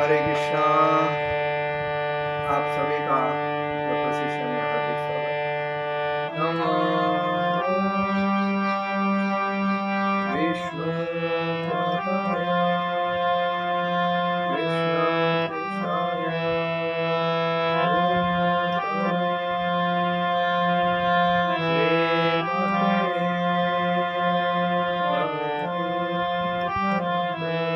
हरे कृष्णा। आप सभी का प्रशिक्षण में हार्दिक स्वागत। नमो विष्णु पदाय कृष्ण कृष्णाय भूतले श्रीमते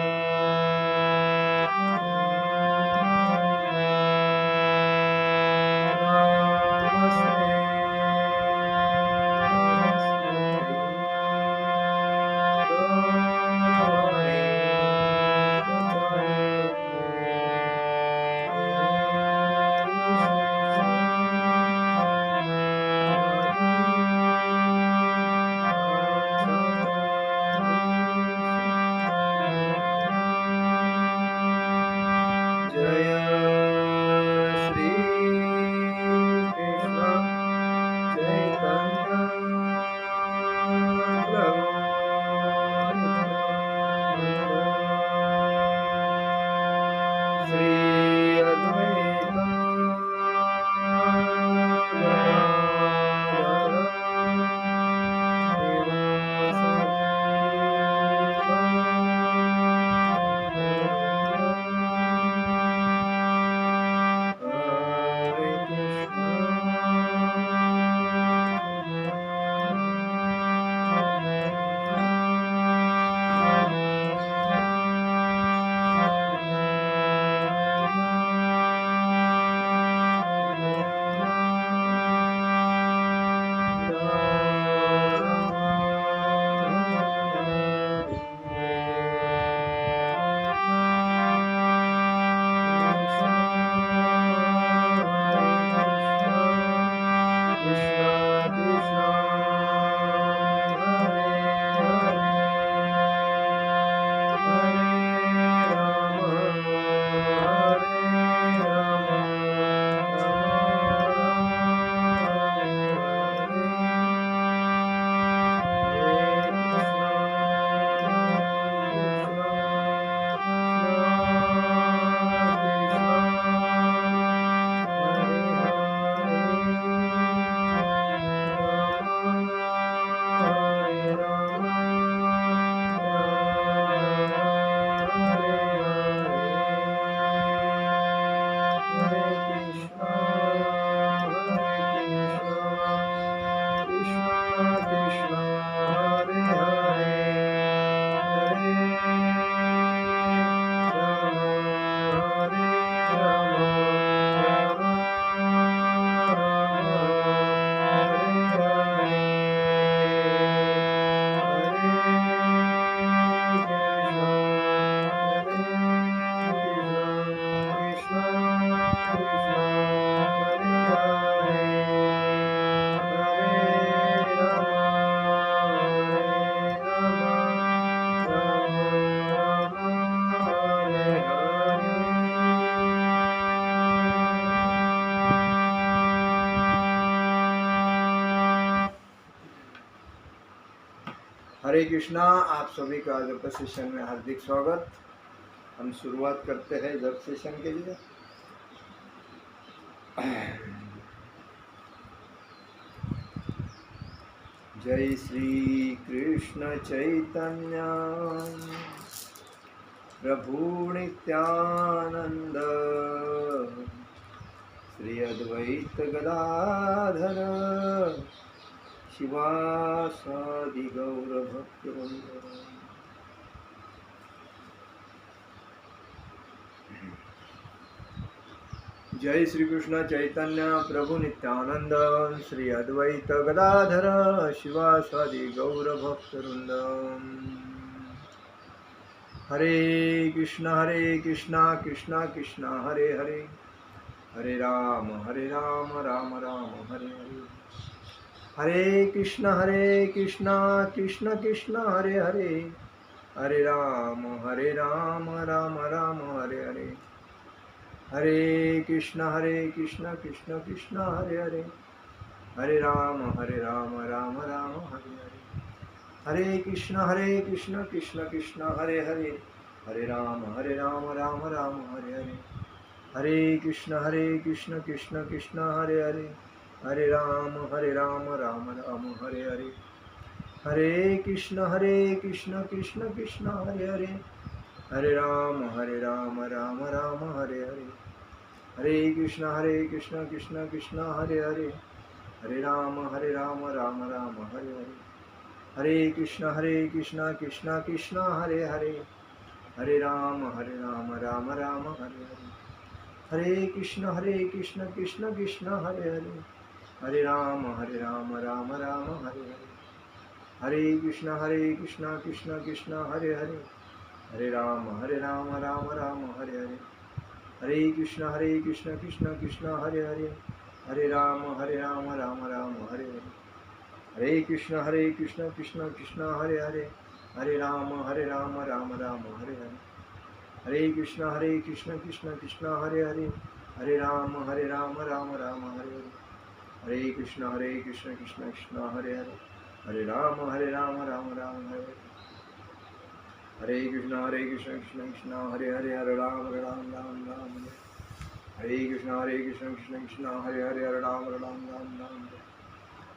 जय श्री कृष्ण चैतन्य प्रभु श्री अद्वैत हरे कृष्णा। आप सभी का जप सेशन में हार्दिक स्वागत। हम शुरुआत करते हैं जप सेशन के लिए। जय श्री कृष्ण चैतन्य प्रभु नित्यानंद श्री अद्वैत गदाधर शिवासादि गौर भक्तवृंद। जय श्री कृष्ण चैतन्य प्रभु नित्यानंद श्री अद्वैत गदाधर शिवासादि गौर भक्तवृंद। हरे कृष्ण कृष्ण कृष्ण हरे हरे, हरे राम राम राम हरे हरे। हरे कृष्ण कृष्ण कृष्ण हरे हरे, हरे राम राम राम हरे हरे। हरे कृष्ण कृष्ण कृष्ण हरे हरे, हरे राम राम राम हरे हरे। हरे कृष्ण कृष्ण कृष्ण हरे हरे, हरे राम राम राम हरे हरे, हरे कृष्ण कृष्ण कृष्ण हरे हरे, हरे राम राम राम हरे हरे, हरे कृष्ण कृष्ण कृष्ण हरे हरे, हरे राम राम राम हरे हरे, हरे कृष्ण कृष्ण कृष्ण हरे हरे, हरे राम राम राम हरे हरे, हरे कृष्ण कृष्ण कृष्ण हरे हरे, हरे राम राम राम हरे हरे, हरे कृष्ण कृष्ण कृष्ण हरे हरे, हरे राम राम राम हरे हरे, हरे कृष्ण कृष्ण कृष्ण हरे हरे, हरे राम राम राम हरे हरे, हरे कृष्ण कृष्ण कृष्ण हरे हरे, हरे राम राम राम हरे हरे, हरे कृष्ण कृष्ण कृष्ण हरे हरे, हरे राम राम राम हरे हरे, हरे कृष्ण कृष्ण कृष्ण हरे हरे, हरे राम राम राम हरे हरे, हरे कृष्ण कृष्ण कृष्ण हरे हरे, हरे राम राम राम हरे हरे, हरे कृष्ण कृष्ण कृष्ण हरे हरे, हरे राम राम राम राम हरे, हरे कृष्ण कृष्ण कृष्ण हरे हरे, हरे राम राम राम राम हरे, हरे कृष्ण कृष्ण कृष्ण हरे हरे, हरे राम राम राम राम हरे, हरे कृष्ण कृष्ण कृष्ण हरे हरे, हरे राम राम राम राम हरे,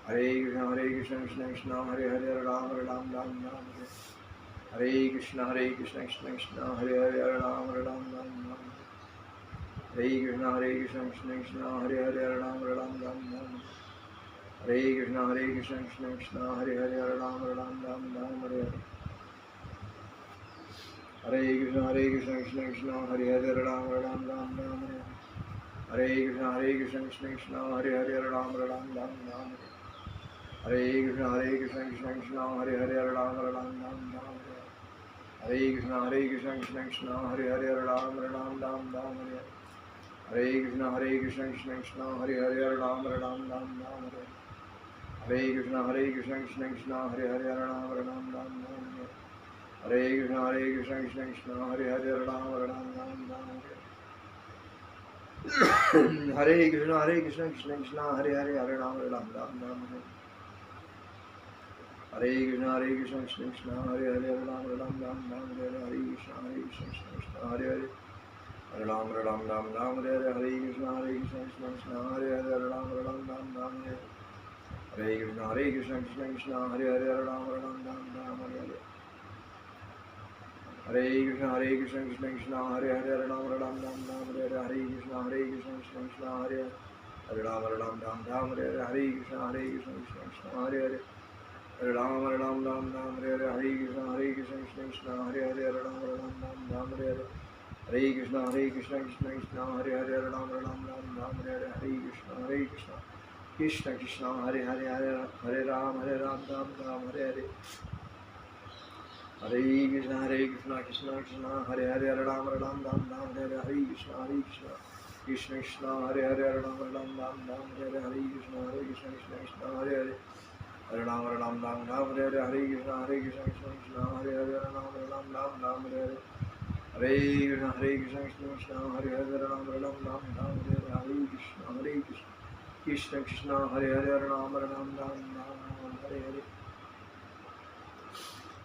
हरे कृष्ण कृष्ण कृष्ण हरे हरे, हरे राम राम राम राम हरे, हरे कृष्ण कृष्ण कृष्ण हरे हरे, हरे राम राम राम राम हरे हरे, हरे कृष्ण कृष्ण कृष्ण हरे हरे, हरे राम राम राम राम हरे, हरे कृष्ण कृष्ण कृष्ण हरे हरे, हरे राम राम राम राम हरे, हरे कृष्ण कृष्ण कृष्ण हरे हरे, हरे राम राम राम राम हरे, हरे कृष्ण कृष्ण कृष्ण हरे हरे, हरे राम राम राम राम हरे, हरे कृष्ण कृष्ण कृष्ण हरे हरे, हरे राम राम राम राम हरे, हरे कृष्ण कृष्ण कृष्ण हरे हरे, हरे राम राम राम राम हरे, हरे कृष्ण कृष्ण कृष्ण हरे हरे, हरे राम राम राम राम हरे, हरे कृष्ण कृष्ण कृष्ण हरे हरे, हरे राम राम राम राम हरे, हरे कृष्ण कृष्ण कृष्ण हरे हरे, हरे राम राम राम राम हरे, हरे कृष्ण कृष्ण कृष्ण हरे हरे, हरे राम राम राम राम हरे, हरे कृष्ण कृष्ण कृष्ण हरे हरे, हरे राम राम राम राम हरे, हरे कृष्ण कृष्ण कृष्ण हरे हरे, हरे राम राम राम राम हरे हरे, हरे कृष्ण कृष्ण कृष्ण हरे हरे, हरे राम राम राम राम हरे, हरे कृष्ण कृष्ण कृष्ण हरे हरे राम राम राम राम हरे, हरे कृष्ण कृष्ण कृष्ण हरे हरे, हरे राम राम राम हरे हरे, हरे कृष्ण कृष्ण कृष्ण हरे हरे, हरे राम राम राम हरे हरे, हरे कृष्ण कृष्ण कृष्ण हरे हरे, हरे राम राम राम हरे हरे, हरे कृष्ण कृष्ण कृष्ण हरे हरे, हरे राम राम राम हरे हरे, हरे कृष्ण कृष्ण कृष्ण हरे हरे, हरे राम राम राम हरे हरे, हरे कृष्ण कृष्ण कृष्ण हरे हरे, हरे राम राम राम हरे हरे, हरे कृष्ण कृष्ण कृष्ण हरे हरे, हरे राम राम राम हरे हरे, हरे कृष्ण कृष्ण कृष्ण हरे हरे, हरे राम राम राम हरे हरे, हरे कृष्ण कृष्ण कृष्ण हरे हरे, हरे राम राम राम हरे हरे,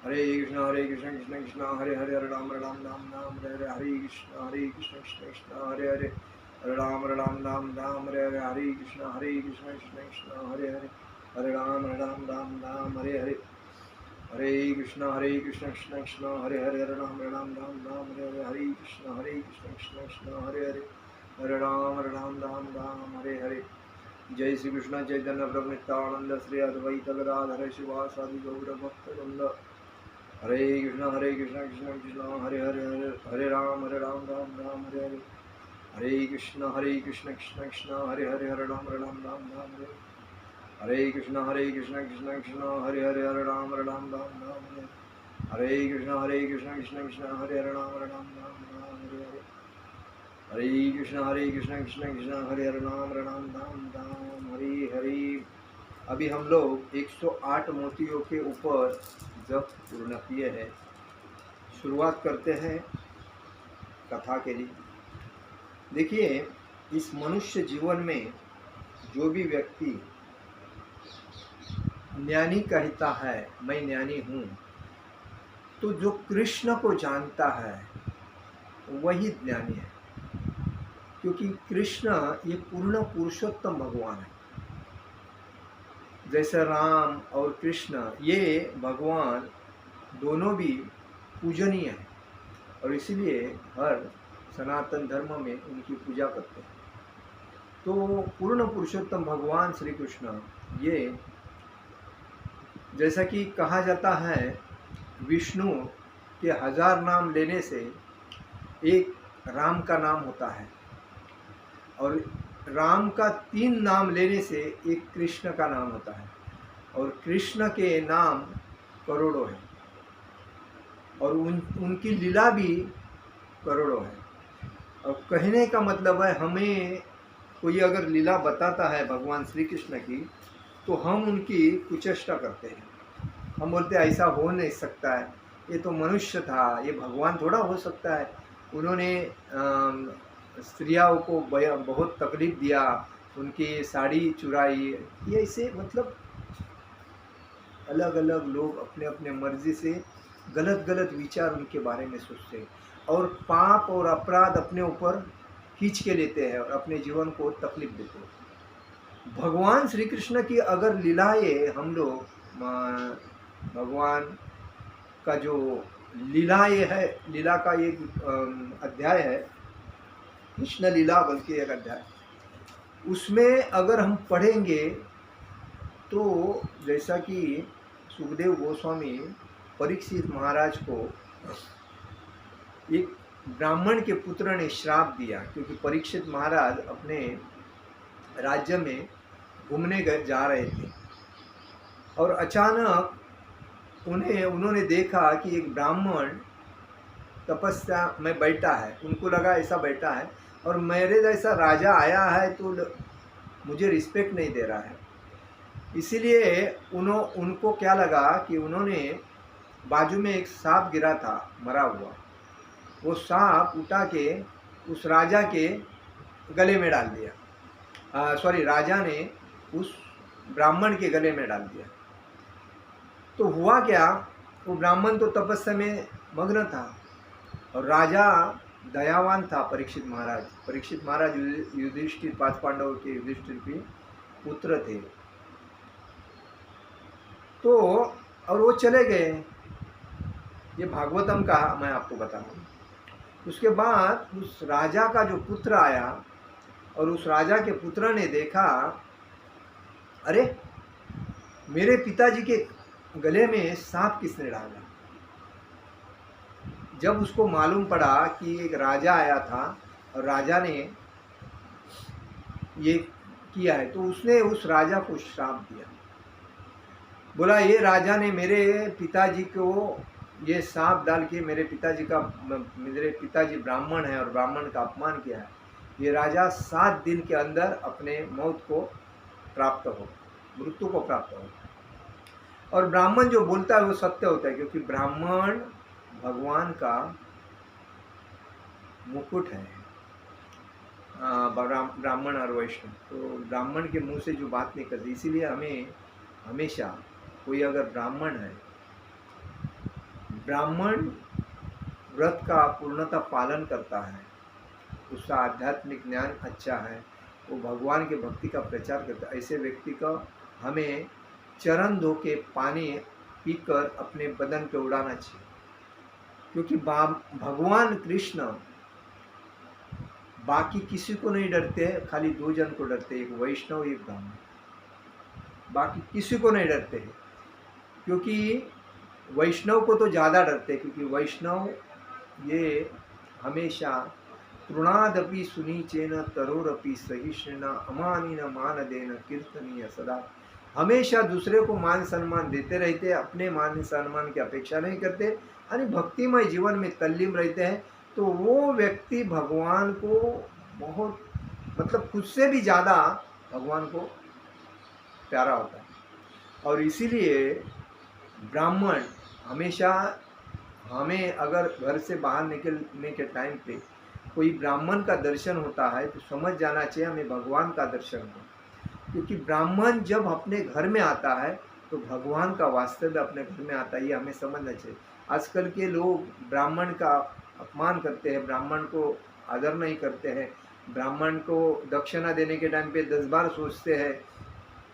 हरे कृष्ण कृष्ण हरे हरे, हरे राम राम राम हरे हरे, हरे कृष्ण कृष्ण कृष्ण हरे हरे, हरे राम राम हरे हरे, हरे कृष्ण कृष्ण कृष्ण हरे हरे, हरे राम राम हरे हरे, हरे कृष्ण कृष्ण कृष्ण हरे हरे, हरे राम राम हरे हरे, हरे कृष्ण कृष्ण कृष्ण हरे हरे, हरे राम राम हरे हरे, हरे कृष्ण कृष्ण कृष्ण हरे हरे, हरे राम राम हरे हरे, जय श्री कृष्ण चैतन्य प्रभु नित्यानंद श्री अद्वैत गदाधर शिवासादि गौर भक्तवृंद, हरे कृष्ण कृष्ण कृष्ण हरे हरे, हरे राम राम राम हरे हरे, हरे कृष्ण कृष्ण कृष्ण हरे हरे, हरे राम राम राम हरे, हरे कृष्ण कृष्ण कृष्ण हरे हरे, हरे राम राम राम हरे, हरे कृष्ण कृष्ण कृष्ण हरे, हरे राम राम राम हरे हरे, हरे कृष्ण कृष्ण कृष्ण हरे, हरे राम राम हरे हरे। अभी हम लोग 108 मोतियों के ऊपर जप पूर्ण किए हैं। शुरुआत करते हैं कथा के लिए। देखिए, इस मनुष्य जीवन में जो भी व्यक्ति ज्ञानी कहता है मैं ज्ञानी हूँ, तो जो कृष्ण को जानता है वही ज्ञानी है, क्योंकि कृष्ण ये पूर्ण पुरुषोत्तम भगवान है। जैसे राम और कृष्ण ये भगवान दोनों भी पूजनीय हैं, और इसीलिए हर सनातन धर्म में उनकी पूजा करते हैं। तो पूर्ण पुरुषोत्तम भगवान श्री कृष्ण ये, जैसा कि कहा जाता है, विष्णु के 1000 नाम लेने से एक राम का नाम होता है, और राम का 3 नाम लेने से एक कृष्ण का नाम होता है, और कृष्ण के नाम करोड़ों हैं, और उनकी लीला भी करोड़ों है। और कहने का मतलब है, हमें कोई अगर लीला बताता है भगवान श्री कृष्ण की, तो हम उनकी कुचेष्टा करते हैं। हम बोलते हैं ऐसा हो नहीं सकता है, ये तो मनुष्य था, ये भगवान थोड़ा हो सकता है। उन्होंने स्त्रियों को बहुत तकलीफ दिया, उनकी साड़ी चुराई, ये ऐसे मतलब अलग अलग लोग अपने अपने मर्जी से गलत गलत विचार उनके बारे में सोचते हैं, और पाप और अपराध अपने ऊपर खींच के लेते हैं और अपने जीवन को तकलीफ देते हैं। भगवान श्री कृष्ण की अगर लीलाएं हम लोग, भगवान का जो लीलाएं है, लीला का एक अध्याय है, कृष्ण लीला बल्कि एक अध्याय, उसमें अगर हम पढ़ेंगे तो जैसा कि सुखदेव गोस्वामी परीक्षित महाराज को एक ब्राह्मण के पुत्र ने श्राप दिया, क्योंकि परीक्षित महाराज अपने राज्य में घूमने जा रहे थे, और अचानक उन्होंने देखा कि एक ब्राह्मण तपस्या में बैठा है। उनको लगा ऐसा बैठा है और मेरे जैसा राजा आया है तो मुझे रिस्पेक्ट नहीं दे रहा है। इसीलिए उनको क्या लगा कि उन्होंने बाजू में एक सांप गिरा था मरा हुआ, वो सांप उठा के उस राजा के गले में डाल दिया। राजा ने उस ब्राह्मण के गले में डाल दिया। तो हुआ क्या, वो ब्राह्मण तो तपस्या में मग्न था और राजा दयावान था। परीक्षित महाराज युधिष्ठिर, 5 पांडवों के युधिष्ठिर के पुत्र थे। तो और वो चले गए। ये भागवतम का मैं आपको बता रहा हूँ। उसके बाद उस राजा का जो पुत्र आया और उस राजा के पुत्र ने देखा, अरे मेरे पिताजी के गले में सांप किसने डाला। जब उसको मालूम पड़ा कि एक राजा आया था और राजा ने ये किया है, तो उसने उस राजा को श्राप दिया। बोला ये राजा ने मेरे पिताजी को ये सांप डाल के मेरे पिताजी ब्राह्मण है और ब्राह्मण का अपमान किया है। ये राजा 7 दिन के अंदर अपने मृत्यु को प्राप्त हो। और ब्राह्मण जो बोलता है वो सत्य होता है, क्योंकि ब्राह्मण भगवान का मुकुट है। ब्राह्मण और वैष्णव, तो ब्राह्मण के मुंह से जो बात नहीं करती। इसीलिए हमें हमेशा कोई अगर ब्राह्मण है, ब्राह्मण व्रत का पूर्णतः पालन करता है, उसका आध्यात्मिक ज्ञान अच्छा है, वो भगवान के भक्ति का प्रचार करता है, ऐसे व्यक्ति का हमें चरण धो के पानी पीकर अपने बदन पे उड़ाना चाहिए। क्योंकि भगवान कृष्ण बाकी किसी को नहीं डरते, खाली 2 जन को डरते, एक वैष्णव एक ब्राह्मण। बाकी किसी को नहीं डरते हैं, क्योंकि वैष्णव को तो ज़्यादा डरते, क्योंकि वैष्णव ये हमेशा तृणादपि सुनीचेन तरोरपि सहिष्णुना अमानिन मानदेन कीर्तनीय सदा, हमेशा दूसरे को मान सम्मान देते रहते, अपने मान सम्मान की अपेक्षा नहीं करते और भक्तिमय जीवन में तल्लीन रहते हैं। तो वो व्यक्ति भगवान को बहुत मतलब खुद से भी ज़्यादा भगवान को प्यारा होता है। और इसीलिए ब्राह्मण हमेशा, हमें अगर घर से बाहर निकलने के टाइम पे कोई ब्राह्मण का दर्शन होता है तो समझ जाना चाहिए हमें भगवान का दर्शन हो। क्योंकि ब्राह्मण जब अपने घर में आता है तो भगवान का वास्तव अपने घर में आता है, ये हमें समझना चाहिए। आजकल के लोग ब्राह्मण का अपमान करते हैं, ब्राह्मण को आदर नहीं करते हैं, ब्राह्मण को दक्षिणा देने के टाइम पे 10 बार सोचते हैं,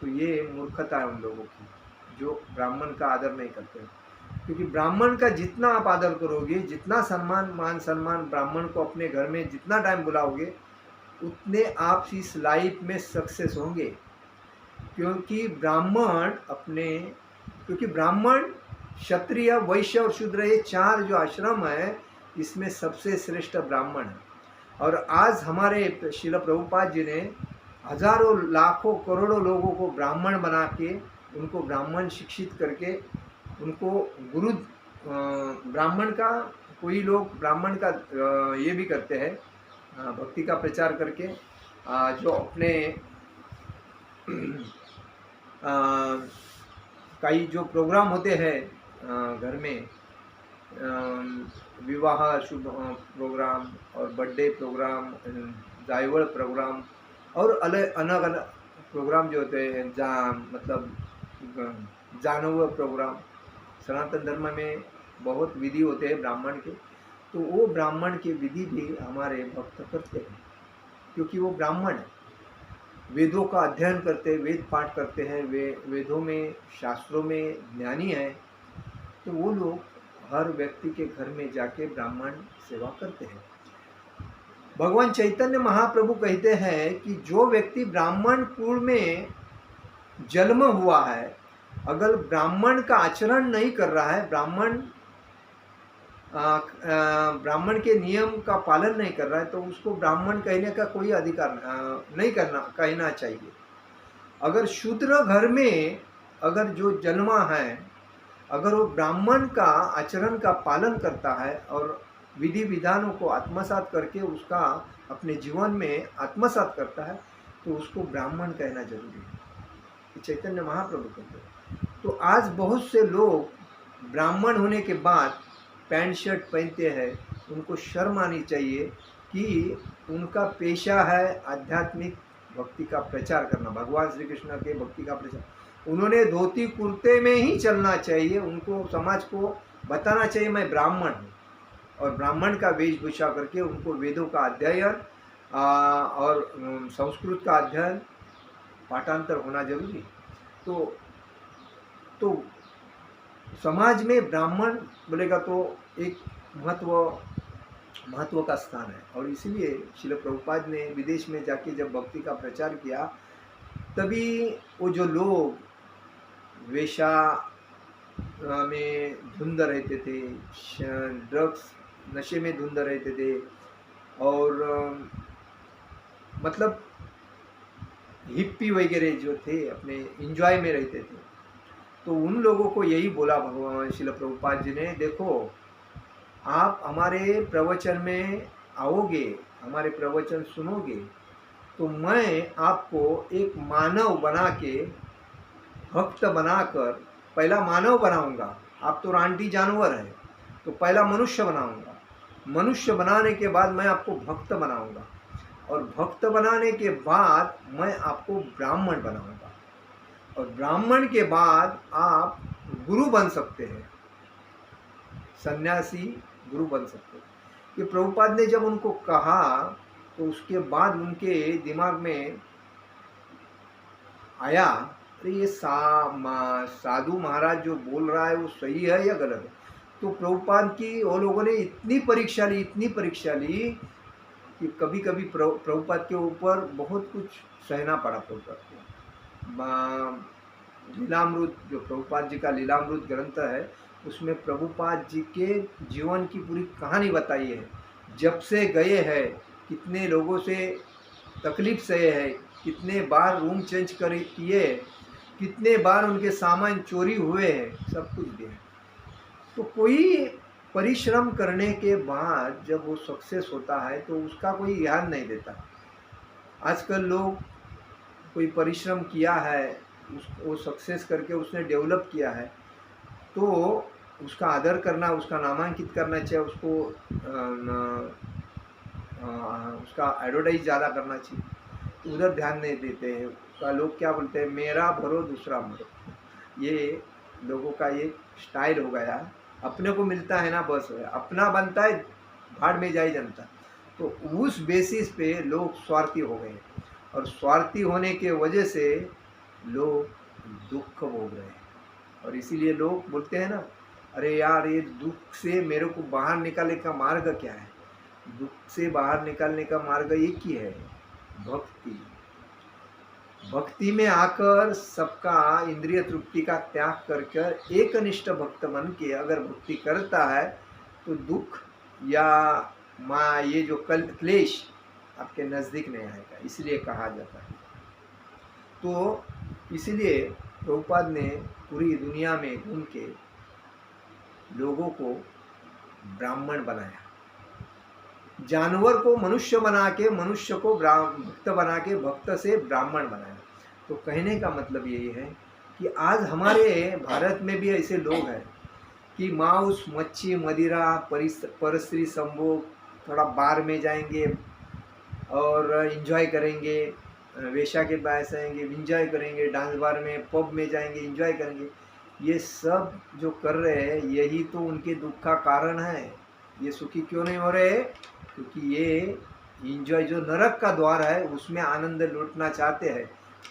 तो ये मूर्खता है उन लोगों की जो ब्राह्मण का आदर नहीं करते हैं। क्योंकि ब्राह्मण का जितना आप आदर करोगे, जितना सम्मान मान सम्मान ब्राह्मण को अपने घर में जितना टाइम बुलाओगे, उतने आप इस लाइफ में सक्सेस होंगे। क्योंकि ब्राह्मण क्षत्रिय वैश्य और शूद्र ये 4 जो आश्रम है, इसमें सबसे श्रेष्ठ ब्राह्मण है। और आज हमारे श्रील प्रभुपाद जी ने हजारों लाखों करोड़ों लोगों को ब्राह्मण बना के, उनको ब्राह्मण शिक्षित करके, उनको गुरु ब्राह्मण का, कोई लोग ब्राह्मण का ये भी करते हैं, भक्ति का प्रचार करके जो अपने कई जो प्रोग्राम होते हैं घर में, विवाह शुभ प्रोग्राम और बर्थडे प्रोग्राम, जायवड़ प्रोग्राम और अलग अलग प्रोग्राम जो होते हैं, मतलब जानवर प्रोग्राम। सनातन धर्म में बहुत विधि होते हैं ब्राह्मण के, तो वो ब्राह्मण के विधि भी हमारे भक्त करते हैं, क्योंकि वो ब्राह्मण है, वेदों का अध्ययन करते हैं, वेद पाठ करते हैं, वेदों में शास्त्रों में ज्ञानी है, तो वो लोग हर व्यक्ति के घर में जाके ब्राह्मण सेवा करते हैं। भगवान चैतन्य महाप्रभु कहते हैं कि जो व्यक्ति ब्राह्मण कुल में जन्म हुआ है, अगर ब्राह्मण का आचरण नहीं कर रहा है, ब्राह्मण के नियम का पालन नहीं कर रहा है, तो उसको ब्राह्मण कहने का कोई अधिकार नहीं कहना चाहिए। अगर शूद्र घर में अगर जो जन्मा है, अगर वो ब्राह्मण का आचरण का पालन करता है और विधि विधानों को आत्मसात करके उसका अपने जीवन में आत्मसात करता है, तो उसको ब्राह्मण कहना जरूरी है। चैतन्य महाप्रभु कहते हैं। तो आज बहुत से लोग ब्राह्मण होने के बाद पैंट शर्ट पहनते हैं, उनको शर्म आनी चाहिए कि उनका पेशा है आध्यात्मिक भक्ति का प्रचार करना, भगवान श्री कृष्ण के भक्ति का प्रचार। उन्होंने धोती कुर्ते में ही चलना चाहिए, उनको समाज को बताना चाहिए मैं ब्राह्मण हूँ, और ब्राह्मण का वेशभूषा करके उनको वेदों का अध्ययन और संस्कृत का अध्ययन पाठांतर होना जरूरी। तो समाज में ब्राह्मण बोलेगा तो एक महत्व का स्थान है। और इसीलिए श्रील प्रभुपाद ने विदेश में जाके जब भक्ति का प्रचार किया, तभी वो जो लोग वेशा में धुंध रहते थे, ड्रग्स नशे में धुंध रहते थे, और मतलब हिप्पी वगैरह जो थे अपने एंजॉय में रहते थे, तो उन लोगों को यही बोला भगवान श्रील प्रभुपाद जी ने, देखो आप हमारे प्रवचन में आओगे, हमारे प्रवचन सुनोगे, तो मैं आपको एक मानव बना के, भक्त बनाकर पहला मानव बनाऊंगा। आप तो रांटी जानवर है, तो पहला मनुष्य बनाऊंगा, मनुष्य बनाने के बाद मैं आपको भक्त बनाऊंगा, और भक्त बनाने के बाद मैं आपको ब्राह्मण बनाऊंगा, और ब्राह्मण के बाद आप गुरु बन सकते हैं, सन्यासी गुरु बन सकते हैं। ये प्रभुपाद ने जब उनको कहा, तो उसके बाद उनके दिमाग में आया, अरे ये साधु महाराज जो बोल रहा है वो सही है या गलत है। तो प्रभुपाद की वो लोगों ने इतनी परीक्षा ली कि कभी कभी प्रभुपाद के ऊपर बहुत कुछ सहना पड़ा। प्रभुपाद को लीलामृत, जो प्रभुपाद जी का लीलामृत ग्रंथ है, उसमें प्रभुपाद जी के जीवन की पूरी कहानी बताई है। जब से गए हैं, कितने लोगों से तकलीफ सहे है, कितने बार रूम चेंज किए, कितने बार उनके सामान चोरी हुए हैं, सब कुछ दिया। तो कोई परिश्रम करने के बाद जब वो सक्सेस होता है, तो उसका कोई याद नहीं देता। आजकल लोग कोई परिश्रम किया है, वो सक्सेस करके उसने डेवलप किया है, तो उसका आदर करना, उसका नामांकित करना चाहिए, उसका एडवर्टाइज ज़्यादा करना चाहिए, उधर ध्यान नहीं देते हैं। उसका लोग क्या बोलते हैं, मेरा भरो दूसरा मरो। ये लोगों का ये स्टाइल हो गया। अपने को मिलता है ना बस, अपना बनता है भाड़ में जाए जनता। तो उस बेसिस पे लोग स्वार्थी हो गए और स्वार्थी होने के वजह से लोग दुख भोग रहे हैं। और इसीलिए लोग बोलते हैं ना, अरे यार ये दुख से मेरे को बाहर निकालने का मार्ग क्या है? दुख से बाहर निकालने का मार्ग एक ही है, भक्ति। भक्ति में आकर सबका इंद्रिय तृप्ति का त्याग कर एक निष्ठ भक्त बन के अगर भक्ति करता है तो दुख या ये जो क्लेश आपके नज़दीक नहीं आएगा, इसलिए कहा जाता है। तो इसलिए प्रभुपाद ने पूरी दुनिया में घूम के लोगों को ब्राह्मण बनाया, जानवर को मनुष्य बना के मनुष्य को भक्त बना के भक्त से ब्राह्मण बनाया। तो कहने का मतलब यही है कि आज हमारे भारत में भी ऐसे लोग हैं कि मांस मच्छी मदिरा परस्त्री संभोग, थोड़ा बार में जाएंगे और एंजॉय करेंगे, वेश्या के पास आएंगे एंजॉय करेंगे, डांस बार में पब में जाएंगे एंजॉय करेंगे। ये सब जो कर रहे हैं यही तो उनके दुख का कारण है। ये सुखी क्यों नहीं हो रहे? क्योंकि ये एंजॉय जो नरक का द्वार है उसमें आनंद लूटना चाहते हैं।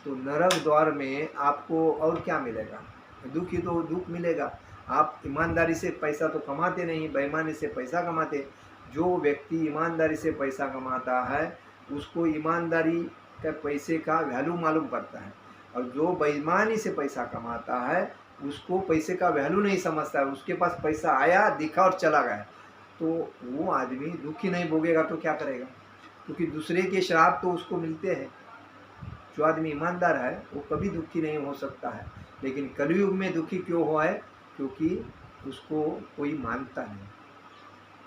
तो नरक द्वार में आपको और क्या मिलेगा? दुख ही तो दुख मिलेगा। आप ईमानदारी से पैसा तो कमाते नहीं, बेईमानी से पैसा कमाते। जो व्यक्ति ईमानदारी से पैसा कमाता है उसको ईमानदारी का पैसे का वैल्यू मालूम पड़ता है, और जो बेईमानी से पैसा कमाता है उसको पैसे का वैल्यू नहीं समझता है। उसके पास पैसा आया, दिखा और चला गया, तो वो आदमी दुखी नहीं भोगेगा तो क्या करेगा? क्योंकि दूसरे के श्राप तो उसको मिलते हैं। जो आदमी ईमानदार है वो कभी दुखी नहीं हो सकता है। लेकिन कलयुग में दुखी क्यों हुआ है? क्योंकि उसको कोई मानता नहीं।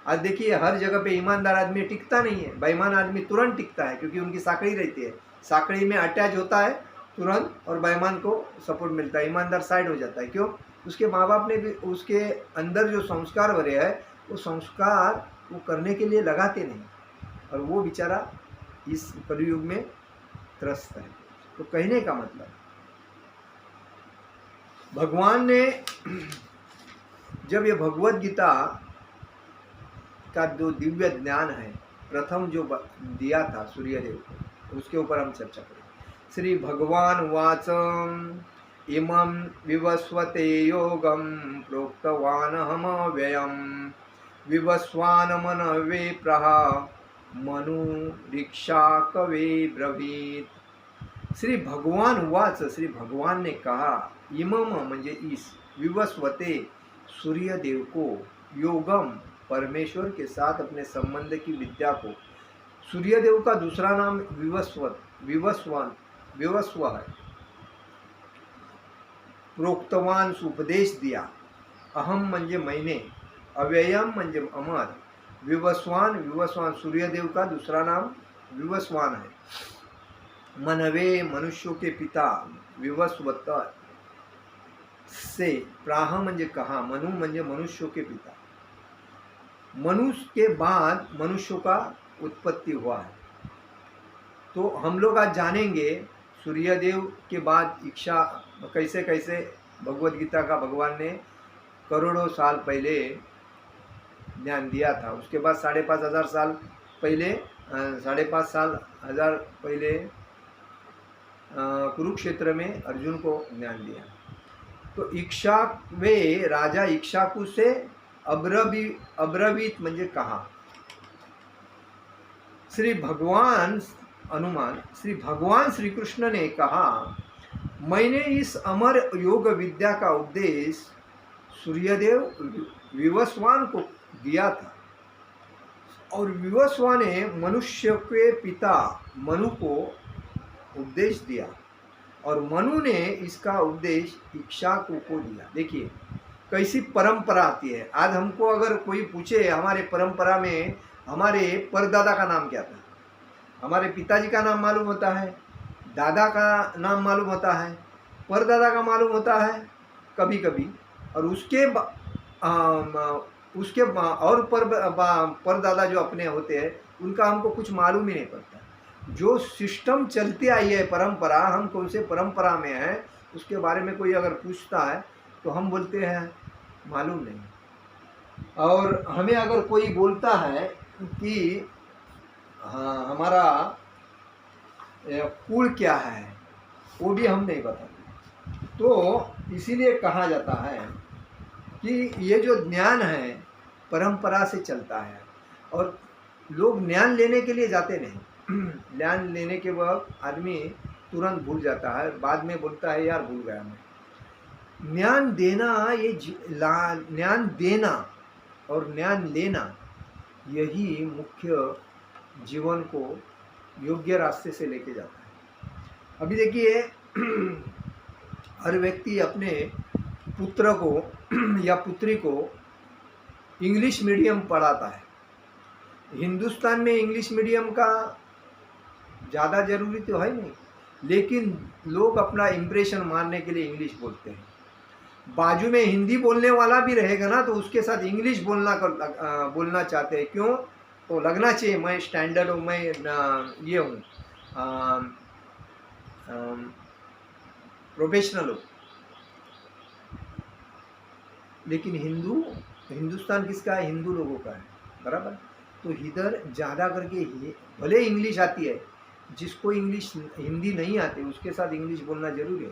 आज देखिए हर जगह पे ईमानदार आदमी टिकता नहीं है, बेईमान आदमी तुरंत टिकता है, क्योंकि उनकी साकड़ी रहती है, साकड़ी में अटैच होता है तुरंत और बेईमान को सपोर्ट मिलता है, ईमानदार साइड हो जाता है। क्यों? उसके माँ बाप ने भी उसके अंदर जो संस्कार भरे है वो संस्कार वो करने के लिए लगाते नहीं, और वो बेचारा इस कलयुग में त्रस्त है। तो कहने का मतलब भगवान ने जब ये भगवत गीता का जो दिव्य ज्ञान है प्रथम जो दिया था सूर्यदेव को, उसके ऊपर हम चर्चा करें। श्री भगवान वाच इमं विवस्वते योगम प्रोक्तवान हम व्ययम विवस्वान मनवे प्रहा मनु दीक्षा कवे ब्रवीत। श्री भगवान वाच, श्री भगवान ने कहा, इमम म्हणजे इस, विवस्वते सूर्यदेव को, योगम परमेश्वर के साथ अपने संबंध की विद्या को। सूर्यदेव का दूसरा नाम विवस्वत, विवस्व है। प्रोक्तवान उपदेश दिया, अहम म्हणजे मैंने, अव्ययम म्हणजे अमर, विवस्वान, विवस्वान सूर्यदेव का दूसरा नाम विवस्वान है। मनवे मनुष्यों के पिता, विवस्वत से, प्राह म्हणजे कहा, मनु म्हणजे मनुष्यों के पिता। मनुष्य के बाद मनुष्यों का उत्पत्ति हुआ है। तो हम लोग आज जानेंगे सूर्यदेव के बाद इच्छा कैसे कैसे भगवत गीता का भगवान ने करोड़ों साल पहले ज्ञान दिया था। उसके बाद 5,500 साल पहले 5,500 पहले कुरुक्षेत्र में अर्जुन को ज्ञान दिया। तो इक्ष्वाकवे राजा इक्ष्वाकु से अब्रवीत म्हणजे कहा। श्री भगवान अनुमान, श्री भगवान श्री कृष्ण ने कहा, मैंने इस अमर योग विद्या का उपदेश सूर्यदेव विवस्वान को दिया था, और विवस्वान ने मनुष्य के पिता मनु को उपदेश दिया, और मनु ने इसका उपदेश इक्ष्वाकु को दिया। देखिए कैसी परंपरा आती है। आज हमको अगर कोई पूछे हमारे परंपरा में हमारे परदादा का नाम क्या था, हमारे पिताजी का नाम मालूम होता है, दादा का नाम मालूम होता है, परदादा का मालूम होता है कभी कभी, और उसके और परदादा जो अपने होते हैं उनका हमको कुछ मालूम ही नहीं पड़ता। जो सिस्टम चलती आई है परंपरा, हम कौन से परंपरा में है उसके बारे में कोई अगर पूछता है तो हम बोलते हैं मालूम नहीं। और हमें अगर कोई बोलता है कि हाँ हमारा कुल क्या है वो भी हम नहीं बताते। तो इसीलिए कहा जाता है कि ये जो ज्ञान है परंपरा से चलता है, और लोग ज्ञान लेने के लिए जाते नहीं। ज्ञान लेने के वक्त आदमी तुरंत भूल जाता है, बाद में बोलता है यार भूल गया मैं। ज्ञान देना, ये ज्ञान देना और ज्ञान लेना, यही मुख्य जीवन को योग्य रास्ते से लेके जाता है। अभी देखिए हर व्यक्ति अपने पुत्र को या पुत्री को इंग्लिश मीडियम पढ़ाता है। हिंदुस्तान में इंग्लिश मीडियम का ज़्यादा ज़रूरी तो है नहीं, लेकिन लोग अपना इम्प्रेशन मारने के लिए इंग्लिश बोलते हैं। बाजू में हिंदी बोलने वाला भी रहेगा ना, तो उसके साथ इंग्लिश बोलना चाहते हैं। क्यों? तो लगना चाहिए मैं स्टैंडर्ड हूँ, मैं ये हूँ, प्रोफेशनल हूँ। लेकिन हिंदुस्तान किसका है? हिंदू लोगों का है, बराबर। तो इधर ज़्यादा करके भले इंग्लिश आती है, जिसको इंग्लिश हिंदी नहीं आती उसके साथ इंग्लिश बोलना जरूरी है।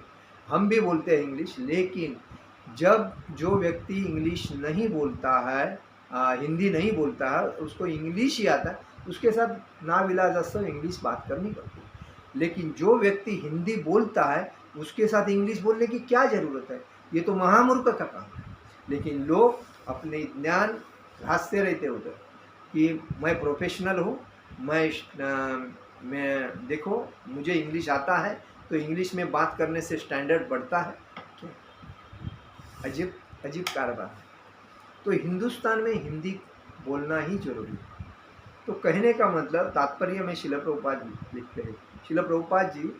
हम भी बोलते हैं इंग्लिश, लेकिन जब जो व्यक्ति इंग्लिश नहीं बोलता है, हिंदी नहीं बोलता है, उसको इंग्लिश ही आता है, उसके साथ नाविलाज़ इंग्लिश बात करनी पड़ती है। लेकिन जो व्यक्ति हिंदी बोलता है उसके साथ इंग्लिश बोलने की क्या ज़रूरत है? ये तो महामूर्ख का काम है। लेकिन लोग अपने ज्ञान भासते रहते उधर कि मैं प्रोफेशनल हूँ, मैं देखो मुझे इंग्लिश आता है, तो इंग्लिश में बात करने से स्टैंडर्ड बढ़ता है। अजीब अजीब कारोबार है। तो हिंदुस्तान में हिंदी बोलना ही जरूरी है। तो कहने का मतलब तात्पर्य में शिला प्रभुपाद लिखते हैं। शिला प्रभुपाद जी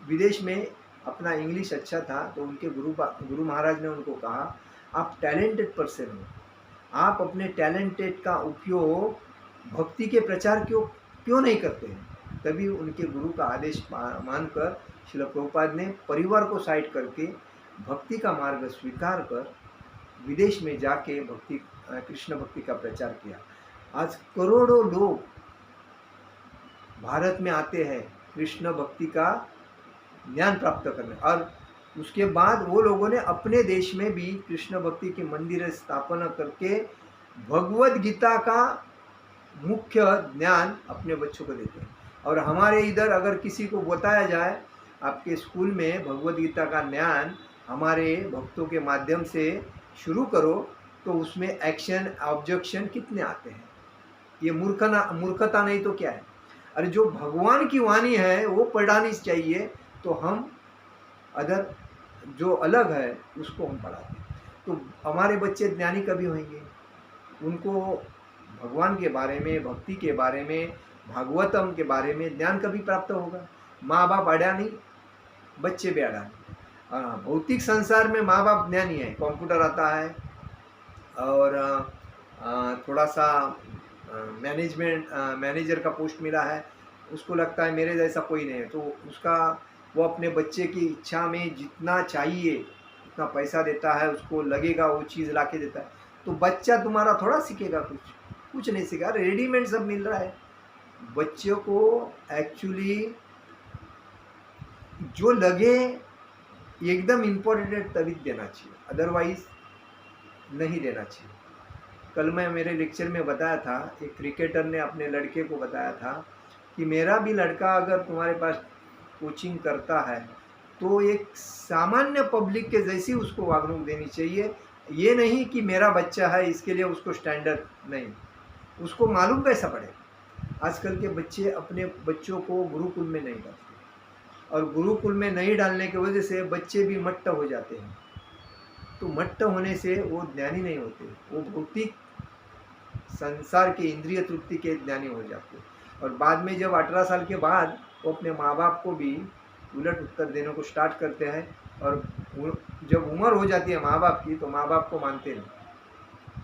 विदेश में अपना इंग्लिश अच्छा था, तो उनके गुरु महाराज ने उनको कहा आप टैलेंटेड पर्सन हो, आप अपने टैलेंटेड का उपयोग भक्ति के प्रचार क्यों नहीं करते हैं? तभी उनके गुरु का आदेश मानकर शिला प्रभुपाद ने परिवार को साइड करके भक्ति का मार्ग स्वीकार कर विदेश में जाके कृष्ण भक्ति का प्रचार किया। आज करोड़ों लोग भारत में आते हैं कृष्ण भक्ति का ज्ञान प्राप्त करने, और उसके बाद वो लोगों ने अपने देश में भी कृष्ण भक्ति के मंदिर स्थापना करके भगवद गीता का मुख्य ज्ञान अपने बच्चों को देते हैं। और हमारे इधर अगर किसी को बताया जाए आपके स्कूल में भगवद गीता का ज्ञान हमारे भक्तों के माध्यम से शुरू करो, तो उसमें एक्शन ऑब्जेक्शन कितने आते हैं? ये मूर्खता नहीं तो क्या है? अरे जो भगवान की वाणी है वो पढ़ानी चाहिए, तो हम अदर जो अलग है उसको हम पढ़ाते हैं। तो हमारे बच्चे ज्ञानी कभी होंगे? उनको भगवान के बारे में, भक्ति के बारे में, भागवतम के बारे में ज्ञान कभी प्राप्त होगा? माँ बाप अडानी, बच्चे भी अडानी। भौतिक संसार में माँ बाप ज्ञानी है, कंप्यूटर आता है और थोड़ा सा मैनेजर का पोस्ट मिला है, उसको लगता है मेरे जैसा कोई नहीं है, तो वो अपने बच्चे की इच्छा में जितना चाहिए उतना पैसा देता है, उसको लगेगा वो चीज़ ला के देता है। तो बच्चा तुम्हारा थोड़ा सीखेगा, कुछ नहीं सीखा, रेडीमेड सब मिल रहा है। बच्चों को एक्चुअली जो लगे एकदम इम्पोर्टेंट तभी देना चाहिए, अदरवाइज नहीं देना चाहिए। कल मैं मेरे लेक्चर में बताया था, एक क्रिकेटर ने अपने लड़के को बताया था कि मेरा भी लड़का अगर तुम्हारे पास कोचिंग करता है तो एक सामान्य पब्लिक के जैसी उसको वागणूक देनी चाहिए, ये नहीं कि मेरा बच्चा है इसके लिए उसको स्टैंडर्ड नहीं। उसको मालूम कैसा पड़े? आजकल के बच्चे अपने बच्चों को गुरुकुल में नहीं डालते, और गुरुकुल में नहीं डालने की वजह से बच्चे भी मट्ट हो जाते हैं। तो मट्ट होने से वो ज्ञानी नहीं होते, वो भौतिक संसार के इंद्रिय तृप्ति के ज्ञानी हो जाते। और बाद में जब 18 साल के बाद वो अपने माँ बाप को भी उलट उत्तर देने को स्टार्ट करते हैं, और जब उम्र हो जाती है माँ बाप की तो माँ बाप को मानते नहीं,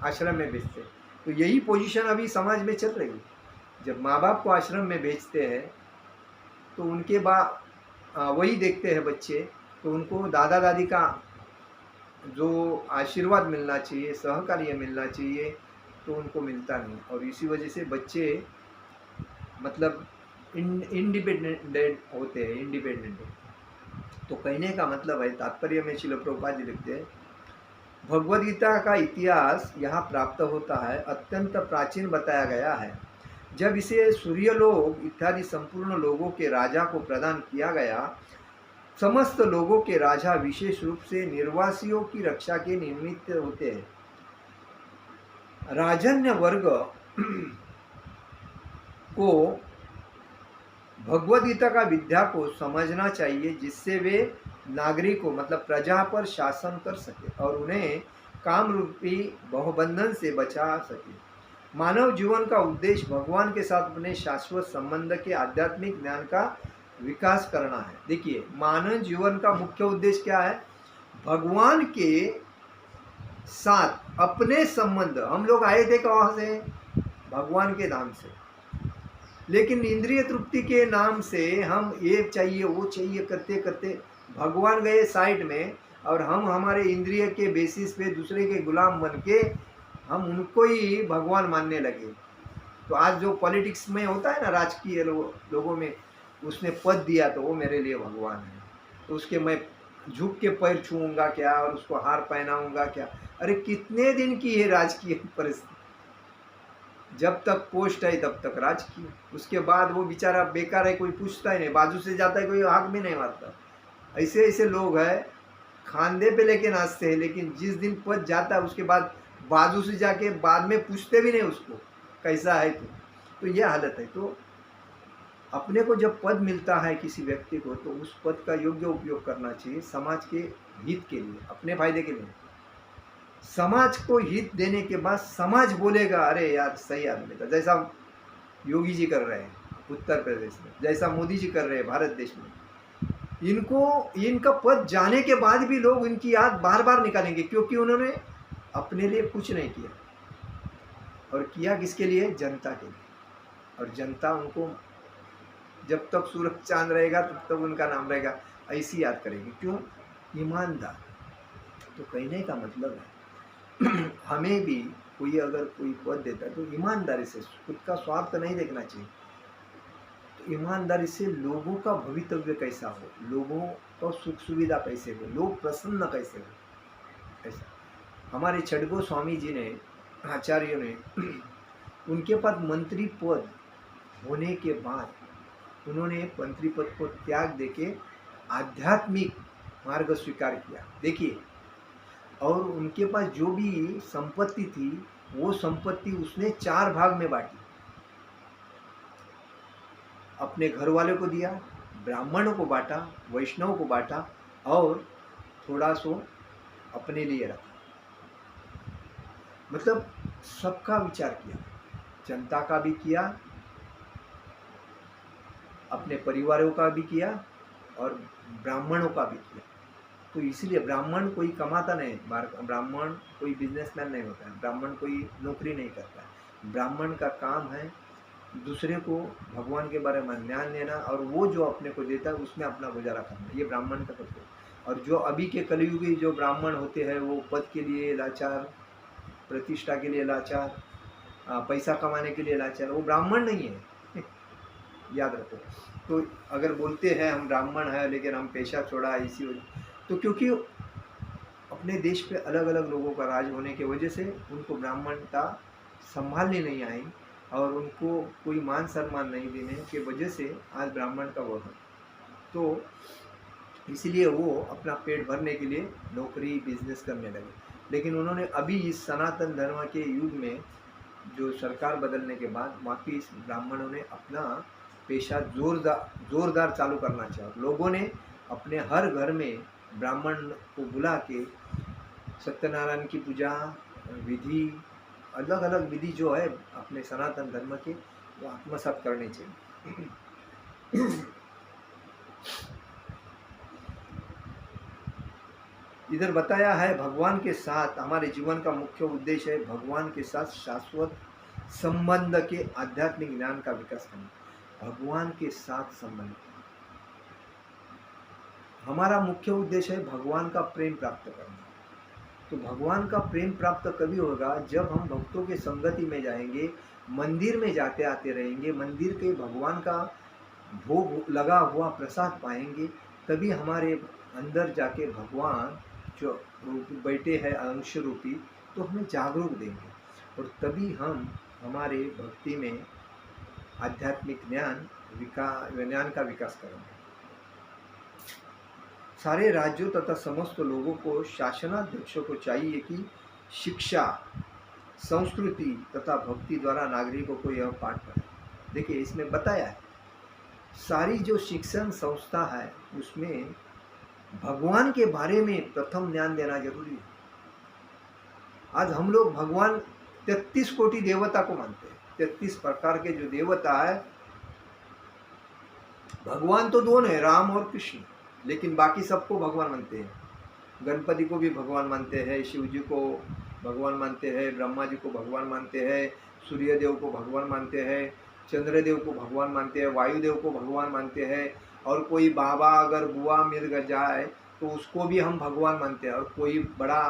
आश्रम में भेजते। तो यही पोजीशन अभी समाज में चल रही है। जब माँ बाप को आश्रम में भेजते हैं तो उनके बाद वही देखते हैं बच्चे, तो उनको दादा दादी का जो आशीर्वाद मिलना चाहिए, सहकार्य मिलना चाहिए, तो उनको मिलता नहीं, और इसी वजह से बच्चे मतलब इंडिपेंडेंट होते हैं, इंडिपेंडेंट। तो कहने का मतलब है, तात्पर्य में श्रील प्रभुपाद जी लिखते हैं, भगवद गीता का इतिहास यहाँ प्राप्त होता है, अत्यंत प्राचीन बताया गया है। जब इसे सूर्यलोक इत्यादि संपूर्ण लोगों के राजा को प्रदान किया गया, समस्त लोगों के राजा विशेष रूप से निर्वासियों की रक्षा के निमित्त होते हैं। राजन्य वर्ग को भगवद गीता का विद्या को समझना चाहिए, जिससे वे नागरिकों मतलब प्रजा पर शासन कर सके और उन्हें काम रूपी बहुबंधन से बचा सके। मानव जीवन का उद्देश्य भगवान के साथ अपने शाश्वत संबंध के आध्यात्मिक ज्ञान का विकास करना है। देखिए, मानव जीवन का मुख्य उद्देश्य क्या है? भगवान के साथ अपने संबंध। हम लोग आए थे कहाँ से? भगवान के नाम से, लेकिन इंद्रिय तृप्ति के नाम से हम ये चाहिए वो चाहिए करते करते भगवान गए साइड में, और हम हमारे इंद्रिय के बेसिस पे दूसरे के गुलाम बन के हम उनको ही भगवान मानने लगे। तो आज जो पॉलिटिक्स में होता है ना, राजकीय लोगों में, उसने पद दिया तो वो मेरे लिए भगवान है, तो उसके मैं झुक के पैर छूऊंगा क्या और उसको हार पहनाऊंगा क्या? अरे कितने दिन की है राजकीय परिस्थिति, जब तक पोस्ट है तब तक राजकीय, उसके बाद वो बेचारा बेकार है, कोई पूछता ही नहीं, बाजू से जाता है कोई हाथ भी नहीं मारता। ऐसे ऐसे लोग हैं, खांदे पे लेके नाचते हैं, लेकिन जिस दिन पद जाता है उसके बाद बाजू से जाके बाद में पूछते भी नहीं उसको कैसा है तो यह हालत है। तो अपने को जब पद मिलता है किसी व्यक्ति को, तो उस पद का योग्य उपयोग करना चाहिए समाज के हित के लिए, अपने फायदे के लिए। समाज को हित देने के बाद समाज बोलेगा अरे यार सही आदमी था, जैसा योगी जी कर रहे हैं उत्तर प्रदेश में, जैसा मोदी जी कर रहे हैं भारत देश में। इनका पद जाने के बाद भी लोग इनकी याद बार बार निकालेंगे, क्योंकि उन्होंने अपने लिए कुछ नहीं किया, और किया किसके लिए? जनता के लिए। और जनता उनको जब तक सूरज चांद रहेगा तब तक उनका नाम रहेगा, ऐसी याद करेगी। क्यों? ईमानदार। तो कहने का मतलब है हमें भी कोई अगर कोई पद देता है तो ईमानदारी से, खुद का स्वार्थ नहीं देखना चाहिए। तो ईमानदारी से लोगों का भवितव्य कैसा हो, लोगों का सुख सुविधा कैसे हो, लोग प्रसन्न कैसे हो, ऐसा। हमारे छठगो स्वामी जी ने, आचार्यों ने उनके पास मंत्री पद होने के बाद उन्होंने मंत्री पद को त्याग देके आध्यात्मिक मार्ग स्वीकार किया। देखिए, और उनके पास जो भी संपत्ति थी वो संपत्ति उसने 4 भाग में बांटी। अपने घर वाले को दिया, ब्राह्मणों को बांटा, वैष्णव को बांटा, और थोड़ा सो अपने लिए रखा। मतलब सबका विचार किया, जनता का भी किया, अपने परिवारों का भी किया, और ब्राह्मणों का भी किया। तो इसलिए ब्राह्मण कोई कमाता नहीं, ब्राह्मण कोई बिजनेसमैन नहीं होता है, ब्राह्मण कोई नौकरी नहीं करता है। ब्राह्मण का काम है दूसरे को भगवान के बारे में ज्ञान देना, और वो जो अपने को देता है उसमें अपना गुजारा करना, ये ब्राह्मण का कर्तव्य। और जो अभी के कलयुगी जो ब्राह्मण होते हैं वो पद के लिए लाचार, प्रतिष्ठा के लिए लाचार, पैसा कमाने के लिए लाचार, वो ब्राह्मण नहीं है याद रखो। तो अगर बोलते हैं हम ब्राह्मण हैं लेकिन हम पेशा छोड़ा इसी वजह, तो क्योंकि अपने पेश पे अलग अलग लोगों का राज होने की वजह से उनको ब्राह्मणता संभालने नहीं आई, और उनको कोई मान सम्मान नहीं देने की वजह से आज ब्राह्मण का वो है। तो इसलिए वो अपना पेट भरने के लिए नौकरी बिजनेस करने लगे। लेकिन उन्होंने अभी इस सनातन धर्म के युग में जो सरकार बदलने के बाद वापिस ब्राह्मणों ने अपना पेशा जोरदार चालू करना चाहिए। लोगों ने अपने हर घर में ब्राह्मण को बुला के सत्यनारायण की पूजा विधि, अलग अलग विधि जो है अपने सनातन धर्म के, वो आत्मसात करने चाहिए। इधर बताया है भगवान के साथ हमारे जीवन का मुख्य उद्देश्य है भगवान के साथ शाश्वत संबंध के आध्यात्मिक ज्ञान का विकास करना। भगवान के साथ संबंध, हमारा मुख्य उद्देश्य है भगवान का प्रेम प्राप्त करना। तो भगवान का प्रेम प्राप्त कभी होगा जब हम भक्तों के संगति में जाएंगे, मंदिर में जाते आते रहेंगे, मंदिर के भगवान का भोग लगा हुआ प्रसाद पाएंगे, तभी हमारे अंदर जाके भगवान जो बैठे हैं अंश रूपी, तो हमें जागरूक देंगे और तभी हम हमारे भक्ति में आध्यात्मिक ज्ञान का विकास करेंगे। सारे राज्यों तथा समस्त लोगों को, शासनाध्यक्षों को चाहिए कि शिक्षा, संस्कृति तथा भक्ति द्वारा नागरिकों को यह पाठ पढ़ाए। देखिए इसमें बताया है, सारी जो शिक्षण संस्था है उसमें भगवान के बारे में प्रथम ज्ञान देना जरूरी है। आज हम लोग भगवान 33 कोटि देवता को मानते हैं, 33 प्रकार के जो देवता है, भगवान तो दोनों है, राम और कृष्ण, लेकिन बाकी सबको भगवान मानते हैं। गणपति को भी भगवान मानते हैं, शिव जी को भगवान मानते हैं, ब्रह्मा जी को भगवान मानते हैं, सूर्य देव को भगवान मानते हैं, चंद्रदेव को भगवान मानते हैं, वायुदेव को भगवान मानते हैं, और कोई बाबा अगर बुआ मिल जाए तो उसको भी हम भगवान मानते हैं, और कोई बड़ा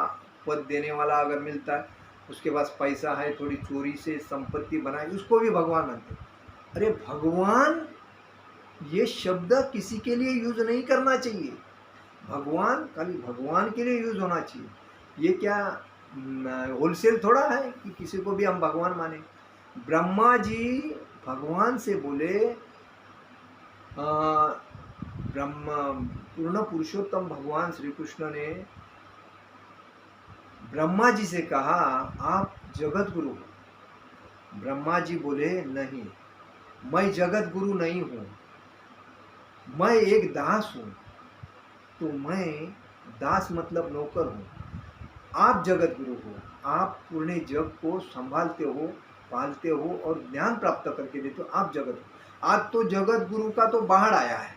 पद देने वाला अगर मिलता है, उसके पास पैसा है, थोड़ी चोरी से संपत्ति बनाए, उसको भी भगवान मानते हैं। अरे भगवान ये शब्द किसी के लिए यूज नहीं करना चाहिए, भगवान खाली भगवान के लिए यूज होना चाहिए। ये क्या होलसेल थोड़ा है कि किसी को भी हम भगवान माने। ब्रह्मा जी भगवान से बोले, ब्रह्मा पूर्ण पुरुषोत्तम भगवान श्री कृष्ण ने ब्रह्मा जी से कहा आप जगत गुरु हो। ब्रह्मा जी बोले नहीं, मैं जगत गुरु नहीं हूँ, मैं एक दास हूँ। तो मैं दास मतलब नौकर हूँ, आप जगत गुरु हो, आप पूर्ण जग को संभालते हो, पालते हो और ज्ञान प्राप्त करके देते हो, आप जगत हो। आज तो जगत गुरु का तो बाहर आया है,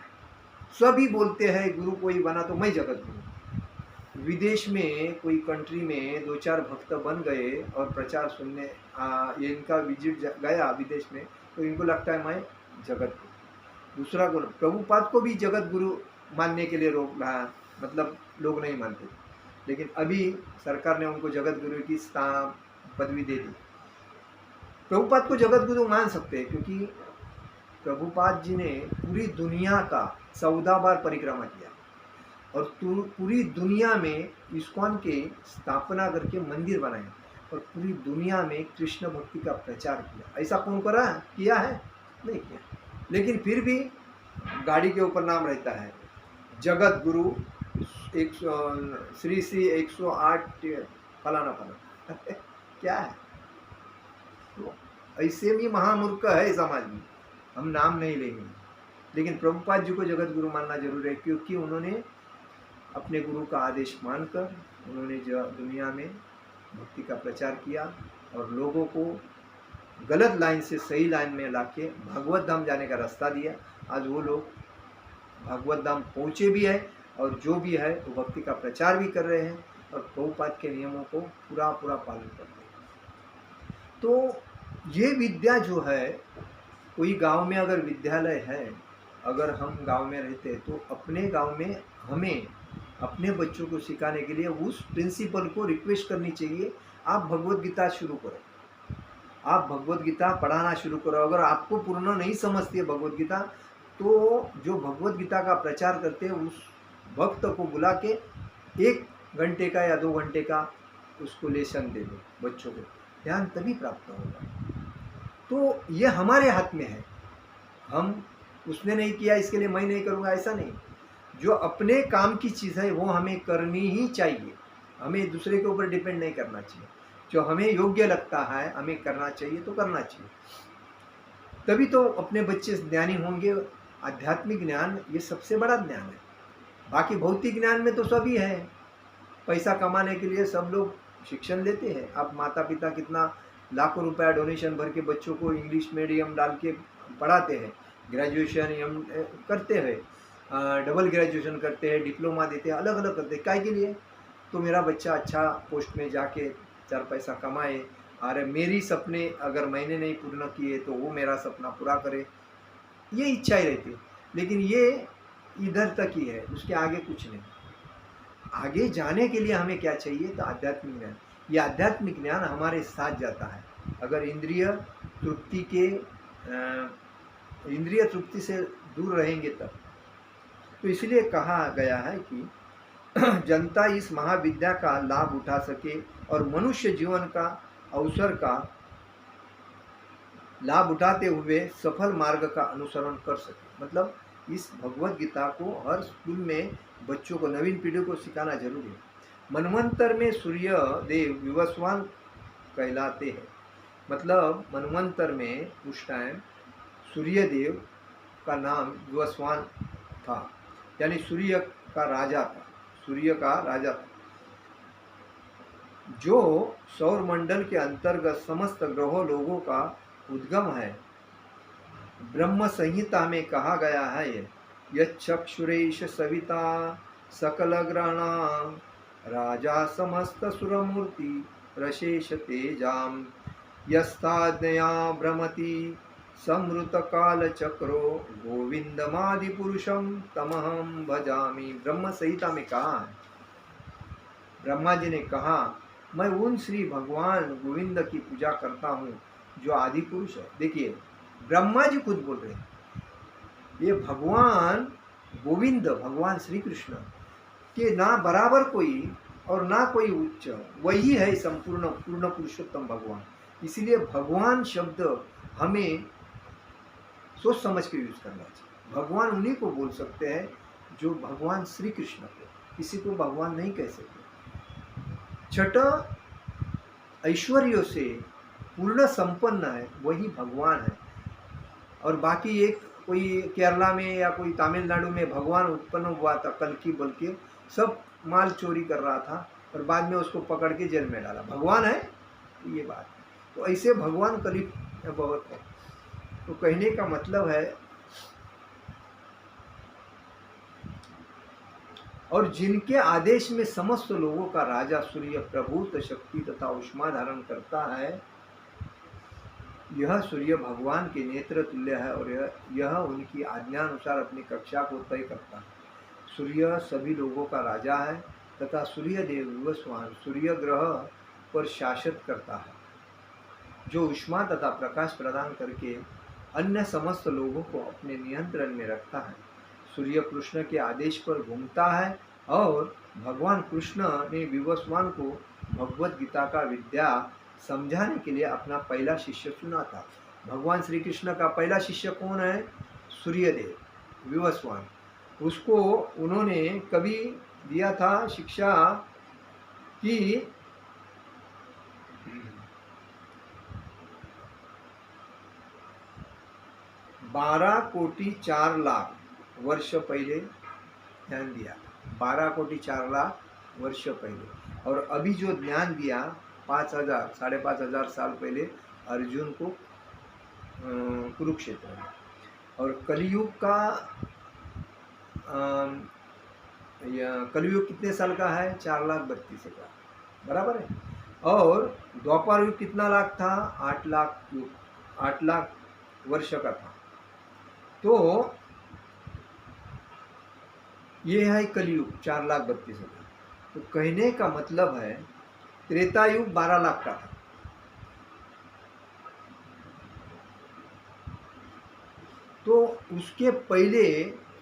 सभी बोलते हैं गुरु कोई बना तो मैं जगत गुरु। विदेश में कोई कंट्री में 2-4 भक्त बन गए और प्रचार सुनने इनका विजिट गया विदेश में, तो इनको लगता है मैं जगत गुरु। दूसरा गुरु प्रभुपाद को भी जगत गुरु मानने के लिए रोक रहा, मतलब लोग नहीं मानते, लेकिन अभी सरकार ने उनको जगत गुरु की पदवी दे दी। प्रभुपाद को जगत गुरु मान सकते हैं क्योंकि प्रभुपाद जी ने पूरी दुनिया का 14 बार परिक्रमा किया और पूरी दुनिया में इस्कॉन के स्थापना करके मंदिर बनाए और पूरी दुनिया में कृष्ण भक्ति का प्रचार किया। ऐसा कौन किया है? नहीं किया, लेकिन फिर भी गाड़ी के ऊपर नाम रहता है जगत गुरु, श्री 108 फलाना फलाना क्या है? तो ऐसे भी महामूर्ख है समाज में, हम नाम नहीं लेंगे, लेकिन प्रभुपाद जी को जगत गुरु मानना जरूर है क्योंकि उन्होंने अपने गुरु का आदेश मानकर उन्होंने जो दुनिया में भक्ति का प्रचार किया और लोगों को गलत लाइन से सही लाइन में लाके भागवत धाम जाने का रास्ता दिया। आज वो लोग भागवत धाम पहुँचे भी है और जो भी है वो भक्ति का प्रचार भी कर रहे हैं और प्रभुपाद के नियमों को पूरा पालन कर रहे हैं। तो ये विद्या जो है, कोई गांव में अगर विद्यालय है, अगर हम गांव में रहते हैं तो अपने गांव में हमें अपने बच्चों को सिखाने के लिए उस प्रिंसिपल को रिक्वेस्ट करनी चाहिए, आप भगवत गीता शुरू करो, आप भगवत गीता पढ़ाना शुरू करो। अगर आपको पूर्ण नहीं समझती है भगवत गीता तो जो भगवत गीता का प्रचार करते हैं उस भक्त को बुला के 1 घंटे का या 2 घंटे का उसको लेसन दे दो, बच्चों को ध्यान तभी प्राप्त होगा। तो ये हमारे हाथ में है, हम उसने नहीं किया इसके लिए मैं नहीं करूँगा ऐसा नहीं। जो अपने काम की चीज़ है वो हमें करनी ही चाहिए, हमें दूसरे के ऊपर डिपेंड नहीं करना चाहिए। जो हमें योग्य लगता है हमें करना चाहिए तो करना चाहिए, तभी तो अपने बच्चे ज्ञानी होंगे। आध्यात्मिक ज्ञान ये सबसे बड़ा ज्ञान है, बाकी भौतिक ज्ञान में तो सभी है, पैसा कमाने के लिए सब लोग शिक्षण लेते हैं। आप माता पिता कितना लाखों रुपया डोनेशन भर के बच्चों को इंग्लिश मीडियम डाल के पढ़ाते हैं, ग्रेजुएशन करते हैं, डबल ग्रेजुएशन करते हैं, डिप्लोमा देते हैं, अलग अलग करते हैं, काय के लिए? तो मेरा बच्चा अच्छा पोस्ट में जाके 4 पैसा कमाए, और मेरी सपने अगर मैंने नहीं पूर्ण किए तो वो मेरा सपना पूरा करे, ये इच्छा ही रहती है। लेकिन ये इधर तक ही है, उसके आगे कुछ नहीं। आगे जाने के लिए हमें क्या चाहिए, तो आध्यात्मिक ज्ञान। ये आध्यात्मिक ज्ञान हमारे साथ जाता है अगर इंद्रिय तृप्ति के इंद्रिय तृप्ति से दूर रहेंगे तब। तो इसलिए कहा गया है कि जनता इस महाविद्या का लाभ उठा सके और मनुष्य जीवन का अवसर का लाभ उठाते हुए सफल मार्ग का अनुसरण कर सके। मतलब इस भगवत गीता को हर स्कूल में बच्चों को, नवीन पीढ़ी को सिखाना जरूरी है। मनवंतर में सूर्य देव विवस्वान कहलाते हैं। मतलब मनवंतर में उस टाइम सूर्य देव का नाम विवस्वान था, यानी सूर्य का राजा था, सूर्य का राजा था, जो सौर मंडल के अंतर्गत समस्त ग्रहों लोगों का उद्गम है। ब्रह्म संहिता में कहा गया है, यक्षुरेश सविता सकल ग्रहाणां राजा समस्त सुरमूर्ति रशेष तेजाम यस्ताज्ञया भ्रमति समृत काल चक्रो गोविंदमादि पुरुषम तमहम भजामि। ब्रह्म संहिता में कहा है, ब्रह्मा जी ने कहा, मैं उन श्री भगवान गोविंद की पूजा करता हूँ जो आदि पुरुष है। देखिए ब्रह्मा जी खुद बोल रहे हैं, ये भगवान गोविंद, भगवान श्री कृष्ण के ना बराबर कोई और ना कोई उच्च, वही है संपूर्ण पूर्ण पुरुषोत्तम भगवान। इसलिए भगवान शब्द हमें सोच समझ के यूज करना चाहिए। भगवान उन्हीं को बोल सकते हैं जो भगवान श्री कृष्ण को, किसी को भगवान नहीं कह सकते। छठ ऐश्वर्यों से पूर्ण संपन्न है, वही भगवान है। और बाकी एक कोई केरला में या कोई तमिलनाडु में भगवान उत्पन्न हुआ था, कल्कि बोल के, सब माल चोरी कर रहा था और बाद में उसको पकड़ के जेल में डाला। भगवान है ये बात। तो ऐसे भगवान करीब बहुत है। तो कहने का मतलब है, और जिनके आदेश में समस्त लोगों का राजा सूर्य प्रभुत्व शक्ति तथा उष्मा धारण करता है, यह सूर्य भगवान के नेत्र तुल्य है और यह उनकी आज्ञानुसार अपनी कक्षा को तय करता है। सूर्य सभी लोगों का राजा है तथा सूर्य देव विवस्वान सूर्य ग्रह पर शासन करता है, जो उष्मा तथा प्रकाश प्रदान करके अन्य समस्त लोगों को अपने नियंत्रण में रखता है। सूर्य कृष्ण के आदेश पर घूमता है और भगवान कृष्ण ने विवस्वान को भगवत गीता का विद्या समझाने के लिए अपना पहला शिष्य चुना था। भगवान श्री कृष्ण का पहला शिष्य कौन है? सूर्यदेव विवस्वान। उसको उन्होंने कभी दिया था शिक्षा कि 12 कोटि 4 लाख वर्ष पहले ज्ञान दिया, 12 कोटि 4 लाख वर्ष पहले। और अभी जो ज्ञान दिया 5000 5,500 साल पहले अर्जुन को कुरुक्षेत्र में। और कलयुग का कलयुग कितने साल का है? 4,32,000 का, बराबर है। और द्वापर युग कितना लाख था? 8 लाख युग, 8 लाख वर्ष का था। तो ये है कलयुग 4,32,000। तो कहने का मतलब है त्रेता युग 12 लाख का था। तो उसके पहले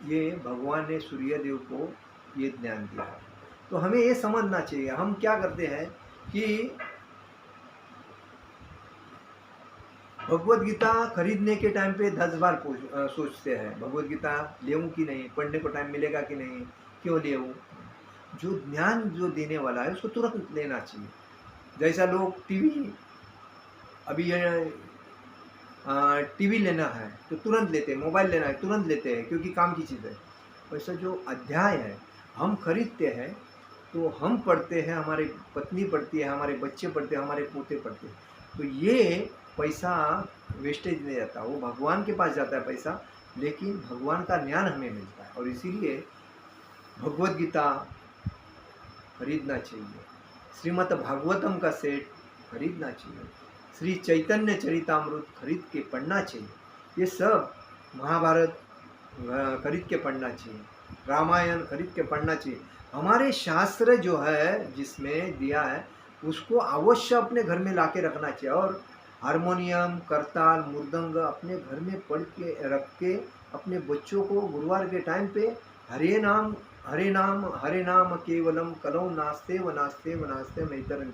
ये भगवान ने सूर्यदेव को ये ज्ञान दिया। तो हमें ये समझना चाहिए, हम क्या करते हैं कि भगवत गीता खरीदने के टाइम पे 10 बार सोचते हैं, भगवत गीता लेऊं कि नहीं, पढ़ने को टाइम मिलेगा कि नहीं, क्यों लेऊं। जो ज्ञान जो देने वाला है उसको तुरंत लेना चाहिए। जैसा लोग टीवी, अभी टीवी लेना है तो तुरंत लेते हैं, मोबाइल लेना है तुरंत लेते हैं क्योंकि काम की चीज़ है। वैसा जो अध्याय है हम खरीदते हैं तो हम पढ़ते हैं, हमारी पत्नी पढ़ती है, हमारे बच्चे पढ़ते हैं, हमारे पोते पढ़ते हैं। तो ये पैसा वेस्टेज नहीं जाता, वो भगवान के पास जाता है पैसा, लेकिन भगवान का ज्ञान हमें मिलता है। और इसीलिए भगवत गीता खरीदना चाहिए, श्रीमद् भागवतम का सेट खरीदना चाहिए, श्री चैतन्य चरितामृत खरीद के पढ़ना चाहिए, ये सब महाभारत खरीद के पढ़ना चाहिए, रामायण खरीद के पढ़ना चाहिए। हमारे शास्त्र जो है जिसमें दिया है उसको अवश्य अपने घर में लाके रखना चाहिए। और हारमोनियम, करताल, मृदंग अपने घर में पढ़ के रख के अपने बच्चों को गुरुवार के टाइम पे हरे नाम हरे नाम हरे नाम केवलम कलौ नास्ते व नास्ते व नास्ते मैतरम।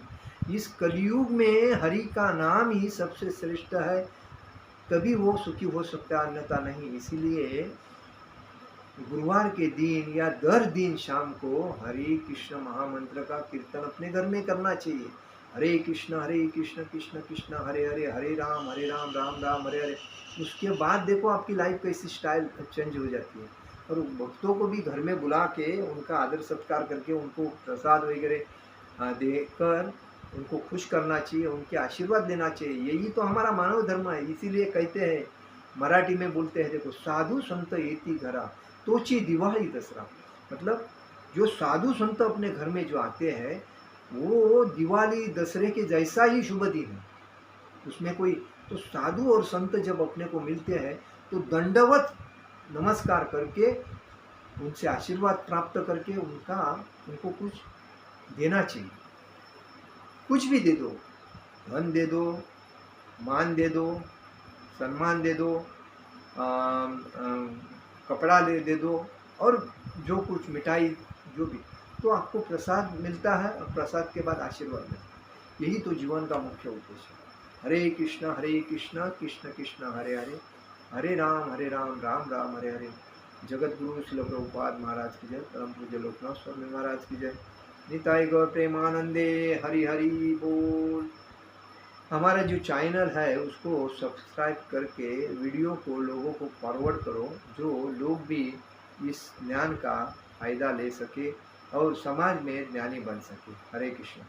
इस कलयुग में हरि का नाम ही सबसे श्रेष्ठ है, तभी वो सुखी हो सकता है, अन्यथा नहीं। इसीलिए गुरुवार के दिन या दर दिन शाम को हरे कृष्ण महामंत्र का कीर्तन अपने घर में करना चाहिए। हरे कृष्ण कृष्ण कृष्ण हरे हरे, हरे राम राम राम हरे हरे। उसके बाद देखो आपकी लाइफ कैसी स्टाइल चेंज हो जाती है। और भक्तों को भी घर में बुला के उनका आदर सत्कार करके उनको प्रसाद वगैरह देकर उनको खुश करना चाहिए, उनके आशीर्वाद लेना चाहिए। यही तो हमारा मानव धर्म है। इसीलिए कहते हैं, मराठी में बोलते हैं, देखो साधु संत येती घरा तोची दिवाळी दसरा। मतलब जो साधु संत अपने घर में जो आते हैं वो दिवाली दसरे के जैसा ही शुभ दिन है, उसमें कोई। तो साधु और संत जब अपने को मिलते हैं तो दंडवत नमस्कार करके उनसे आशीर्वाद प्राप्त करके उनको कुछ देना चाहिए। कुछ भी दे दो, धन दे दो, मान दे दो, सम्मान दे दो, कपड़ा दे दो, और जो कुछ मिठाई जो भी, तो आपको प्रसाद मिलता है और प्रसाद के बाद आशीर्वाद मिलता है। यही तो जीवन का मुख्य उद्देश्य है। हरे कृष्ण कृष्ण कृष्ण हरे हरे, हरे राम राम राम हरे हरे। जगत गुरु श्रील प्रभुपाद महाराज की जय, परम पूज्य लोकनाथ स्वामी महाराज की जय। निताई गौर प्रेमानंदे, हरि हरि बोल। हमारा जो चैनल है उसको सब्सक्राइब करके वीडियो को लोगों को फॉरवर्ड करो, जो लोग भी इस ज्ञान का फायदा ले सके और समाज में ज्ञानी बन सके। हरे कृष्ण।